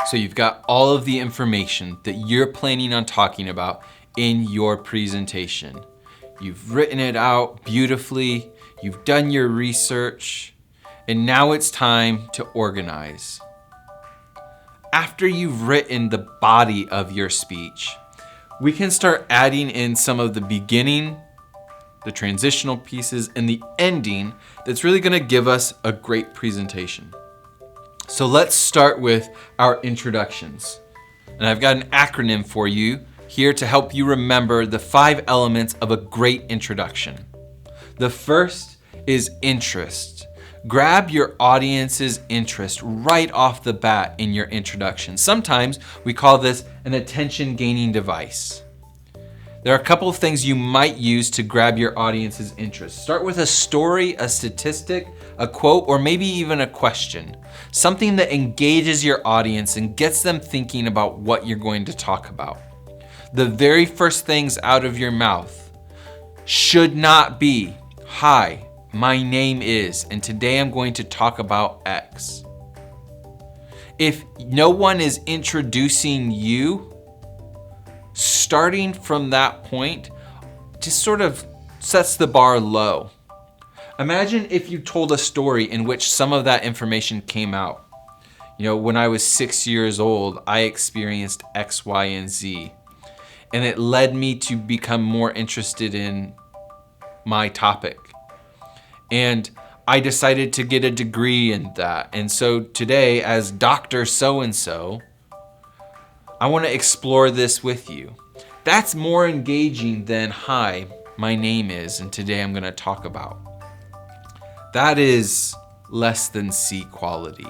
So you've got all of the information that you're planning on talking about in your presentation. You've written it out beautifully, you've done your research, and now it's time to organize. After you've written the body of your speech, we can start adding in some of the beginning, the transitional pieces, and the ending that's really gonna give us a great presentation. So let's start with our introductions. And I've got an acronym for you here to help you remember the 5 elements of a great introduction. The first is interest. Grab your audience's interest right off the bat in your introduction. Sometimes we call this an attention-gaining device. There are a couple of things you might use to grab your audience's interest. Start with a story, a statistic, a quote, or maybe even a question. Something that engages your audience and gets them thinking about what you're going to talk about. The very first things out of your mouth should not be, "Hi, my name is, and today I'm going to talk about X." If no one is introducing you, starting from that point just sort of sets the bar low. Imagine if you told a story in which some of that information came out. When I was 6 years old, I experienced X, Y, and Z, and it led me to become more interested in my topic. And I decided to get a degree in that. And so today, as Dr. So-and-so, I want to explore this with you. That's more engaging than, "Hi, my name is, and today I'm going to talk about." That is less than C quality.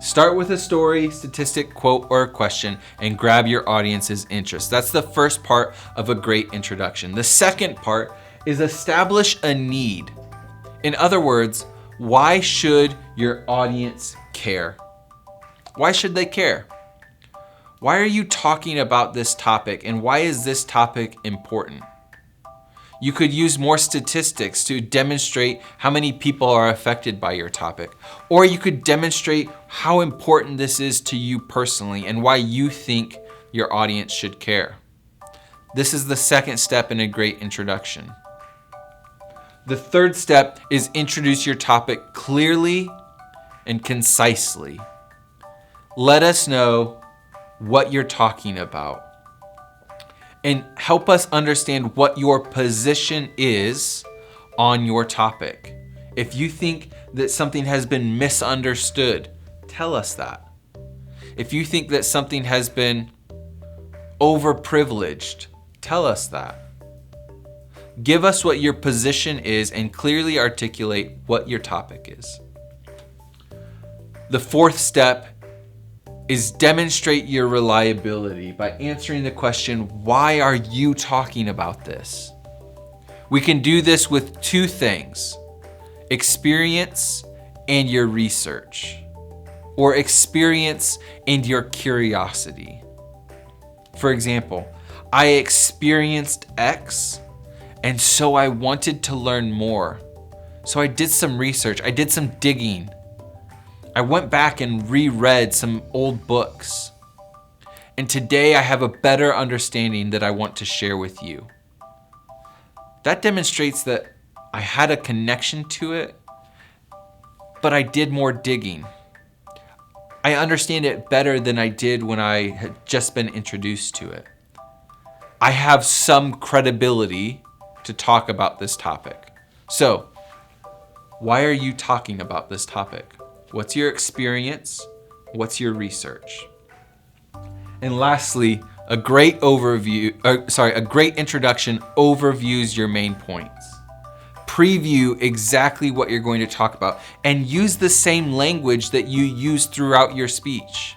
Start with a story, statistic, quote, or a question, and grab your audience's interest. That's the first part of a great introduction. The second part is establish a need. In other words, why should your audience care? Why should they care? Why are you talking about this topic, and why is this topic important? You could use more statistics to demonstrate how many people are affected by your topic. Or you could demonstrate how important this is to you personally and why you think your audience should care. This is the second step in a great introduction. The third step is introduce your topic clearly and concisely. Let us know what you're talking about and help us understand what your position is on your topic. If you think that something has been misunderstood, tell us that. If you think that something has been overprivileged, tell us that. Give us what your position is and clearly articulate what your topic is. The fourth step is demonstrate your reliability by answering the question, why are you talking about this? We can do this with 2 things, experience and your research, or experience and your curiosity. For example, I experienced X, and so I wanted to learn more. So I did some research, I did some digging. I went back and reread some old books. And today I have a better understanding that I want to share with you. That demonstrates that I had a connection to it, but I did more digging. I understand it better than I did when I had just been introduced to it. I have some credibility to talk about this topic. So, why are you talking about this topic? What's your experience? What's your research? And lastly, a great introduction overviews your main points. Preview exactly what you're going to talk about and use the same language that you use throughout your speech.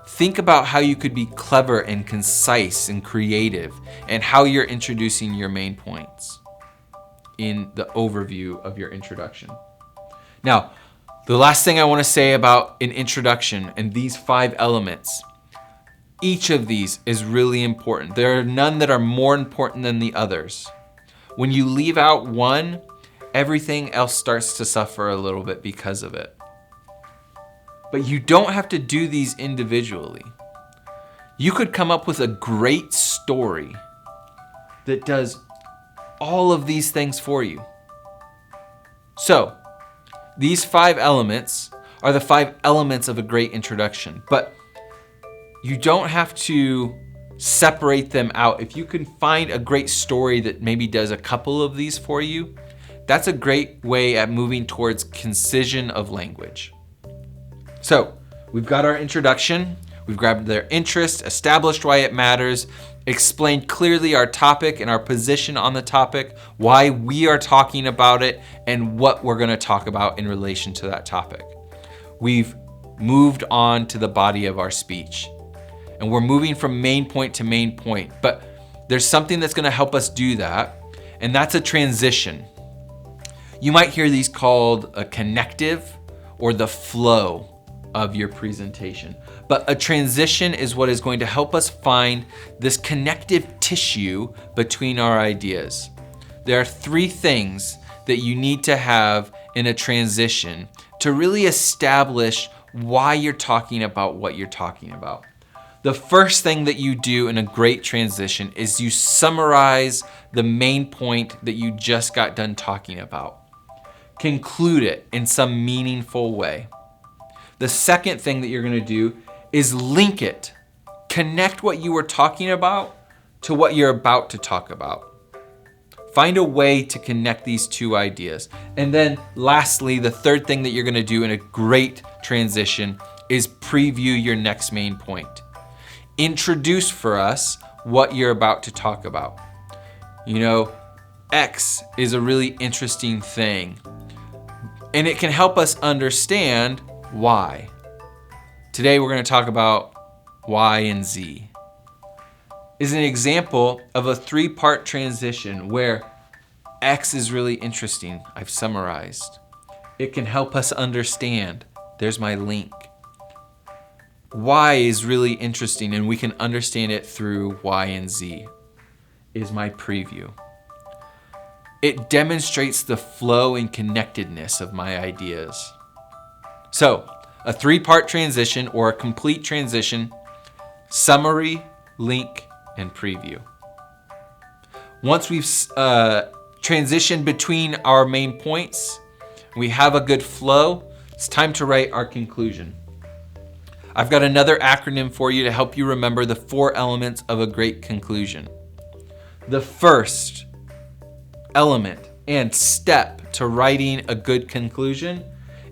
Think about how you could be clever and concise and creative and how you're introducing your main points in the overview of your introduction. Now, the last thing I want to say about an introduction and these 5 elements, each of these is really important. There are none that are more important than the others. When you leave out one, everything else starts to suffer a little bit because of it. But you don't have to do these individually. You could come up with a great story that does all of these things for you. So, these 5 elements are the 5 elements of a great introduction, but you don't have to separate them out. If you can find a great story that maybe does a couple of these for you, that's a great way at moving towards concision of language. So, we've got our introduction, we've grabbed their interest, established why it matters, explained clearly our topic and our position on the topic, why we are talking about it, and what we're going to talk about in relation to that topic. We've moved on to the body of our speech. And we're moving from main point to main point. But there's something that's going to help us do that, and that's a transition. You might hear these called a connective or the flow of your presentation. But a transition is what is going to help us find this connective tissue between our ideas. There are 3 things that you need to have in a transition to really establish why you're talking about what you're talking about. The first thing that you do in a great transition is you summarize the main point that you just got done talking about. Conclude it in some meaningful way. The second thing that you're going to do is link it. Connect what you were talking about to what you're about to talk about. Find a way to connect these 2 ideas. And then lastly, the third thing that you're going to do in a great transition is preview your next main point. Introduce for us what you're about to talk about. You know, X is a really interesting thing, and it can help us understand why. Today we're going to talk about Y and Z. Is an example of a 3-part transition where X is really interesting. I've summarized. It can help us understand. There's my link. Y is really interesting, and we can understand it through Y and Z. Is my preview. It demonstrates the flow and connectedness of my ideas. So, a 3-part transition or a complete transition: summary, link, and preview. Once we've transitioned between our main points, we have a good flow, it's time to write our conclusion. I've got another acronym for you to help you remember the 4 elements of a great conclusion. The first element and step to writing a good conclusion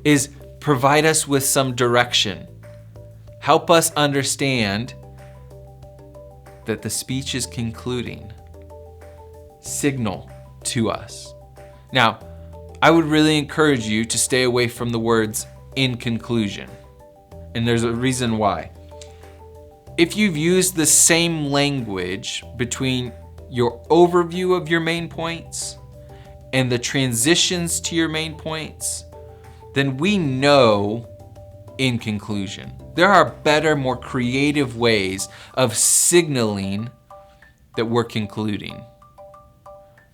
is provide us with some direction. Help us understand that the speech is concluding. Signal to us. Now, I would really encourage you to stay away from the words "in conclusion." And there's a reason why. If you've used the same language between your overview of your main points and the transitions to your main points, then we know "in conclusion." There are better, more creative ways of signaling that we're concluding.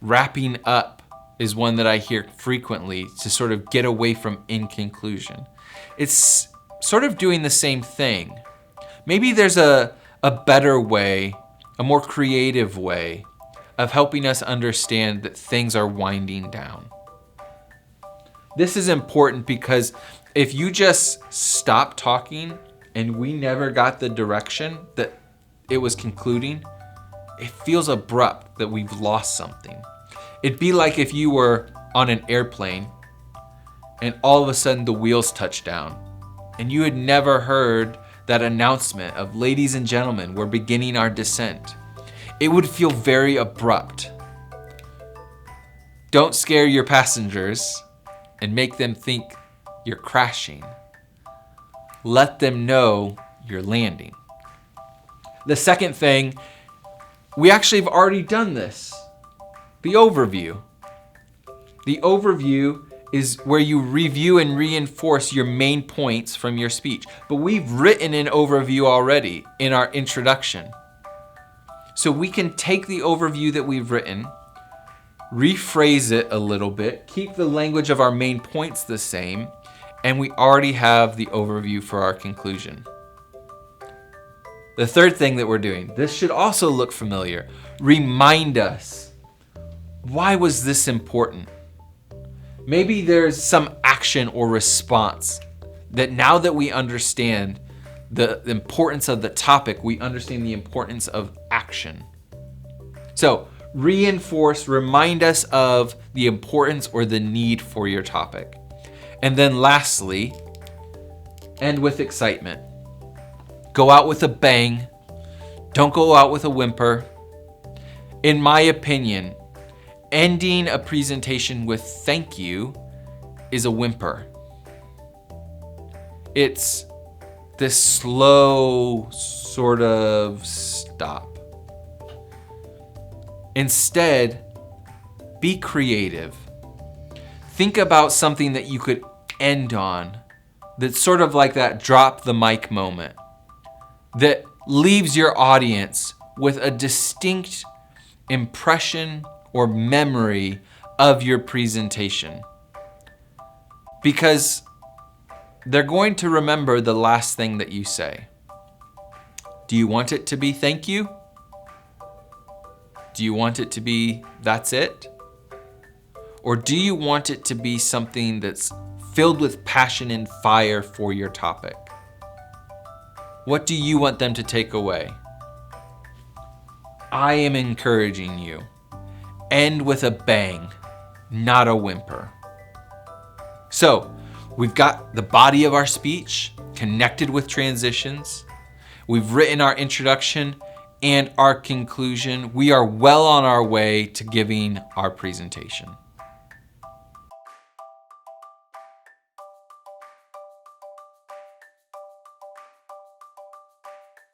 Wrapping up is one that I hear frequently to sort of get away from "in conclusion." It's sort of doing the same thing. Maybe there's a better way, a more creative way of helping us understand that things are winding down. This is important because if you just stop talking and we never got the direction that it was concluding, it feels abrupt that we've lost something. It'd be like if you were on an airplane and all of a sudden the wheels touch down and you had never heard that announcement of "ladies and gentlemen, we're beginning our descent." It would feel very abrupt. Don't scare your passengers and make them think you're crashing. Let them know you're landing. The second thing, we actually have already done this. The overview. The overview is where you review and reinforce your main points from your speech. But we've written an overview already in our introduction. So we can take the overview that we've written, rephrase it a little bit, keep the language of our main points the same, and we already have the overview for our conclusion. The third thing that we're doing, this should also look familiar. Remind us, why was this important? Maybe there's some action or response that now that we understand the importance of the topic, we understand the importance of action. So reinforce, remind us of the importance or the need for your topic. And then lastly, end with excitement. Go out with a bang. Don't go out with a whimper. In my opinion, ending a presentation with thank you is a whimper. It's this slow sort of stop. Instead, be creative. Think about something that you could end on that's sort of like that drop the mic moment that leaves your audience with a distinct impression or memory of your presentation. Because they're going to remember the last thing that you say. Do you want it to be thank you? Do you want it to be that's it? Or do you want it to be something that's filled with passion and fire for your topic? What do you want them to take away? I am encouraging you. End with a bang, not a whimper. So, we've got the body of our speech connected with transitions. We've written our introduction and our conclusion. We are well on our way to giving our presentation.